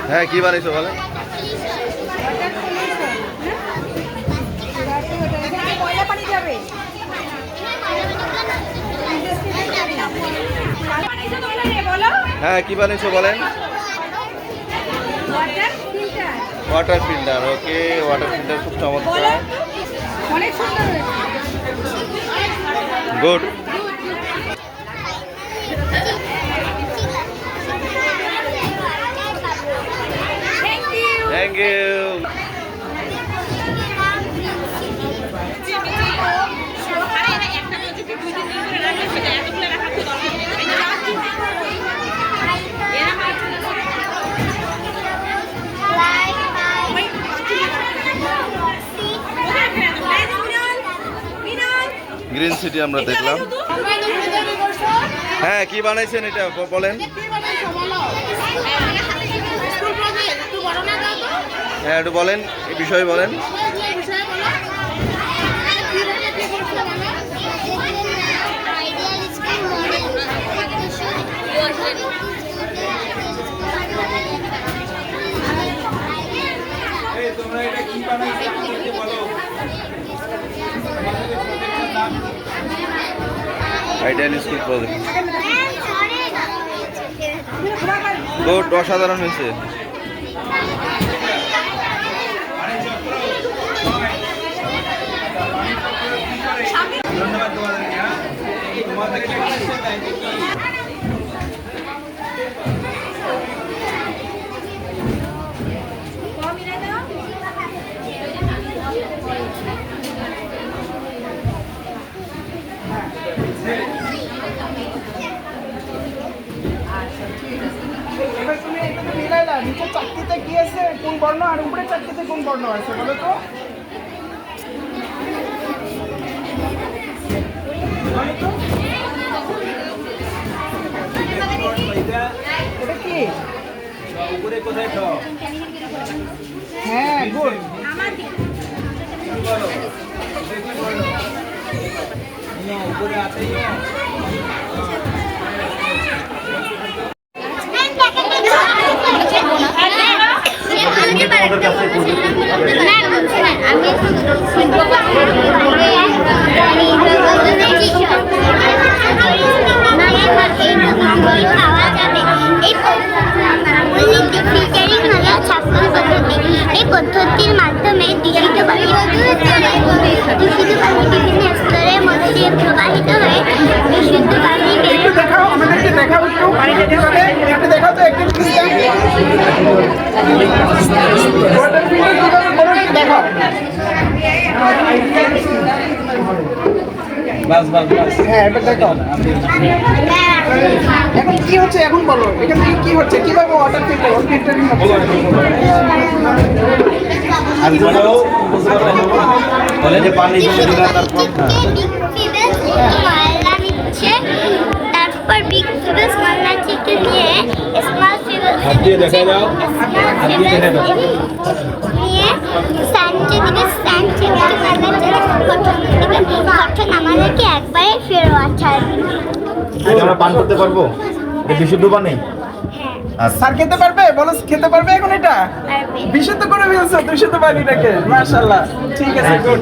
হ্যাঁ, কি বানাইছো বলে? হ্যাঁ, কি বানিয়েছো বলেন? Water filter. Okay, water filter খুব চমৎকার, অনেক সুন্দর হয়েছে। Good. Thank you. Green city আমরা দেখলাম। হ্যাঁ, কি বানাইছেন এটা বলেন? হ্যাঁ, একটু বলেন, এই বিষয়ে বলেন। আইডিয়াল স্কুল প্রজেক্ট গুড, অসাধারণ হয়েছে। নিচের চাকরিতে কি আছে, কোন বর্ণ, আর উপরের চাকরিতে কোন বর্ণ আছে বলো তো? এটা কি? হ্যাঁ, গুড। এই পদ্ধতির মাধ্যমে দূষিত পানি বিভিন্ন স্তরের মধ্যে দিয়ে প্রবাহিত হয়ে বিশুদ্ধ পানি একটু দেখাও, আমাদেরকে দেখাও, একটু দেখাও তো, একটু ওয়াটার ফিল্টার কিভাবে করো একটু দেখাও। হ্যাঁ, এটা দেখাও। এখন কি হচ্ছে এখন বলো, এখানে কি হচ্ছে, কিভাবে ওয়াটার ফিল্টারিং হচ্ছে? ময়লা নিচ্ছে, তারপর বিগ ফিবেলস ময়লা থেকে নিয়ে স্মল ফিবেলস নিয়ে স্যান্ডে দিবে, স্যান্ড থেকে গঠন আমাদেরকে একবারে ফেরোয়া ছাড়বে। আমরা পান করতে পারবো? বিশুদ্ধ পানি? স্যার খেতে পারবে? বলো, খেতে পারবে এখন? এটা বিশুদ্ধ করে ফেলছো দূষিত পানিটাকে। মাশাআল্লাহ, ঠিক আছে, গুড।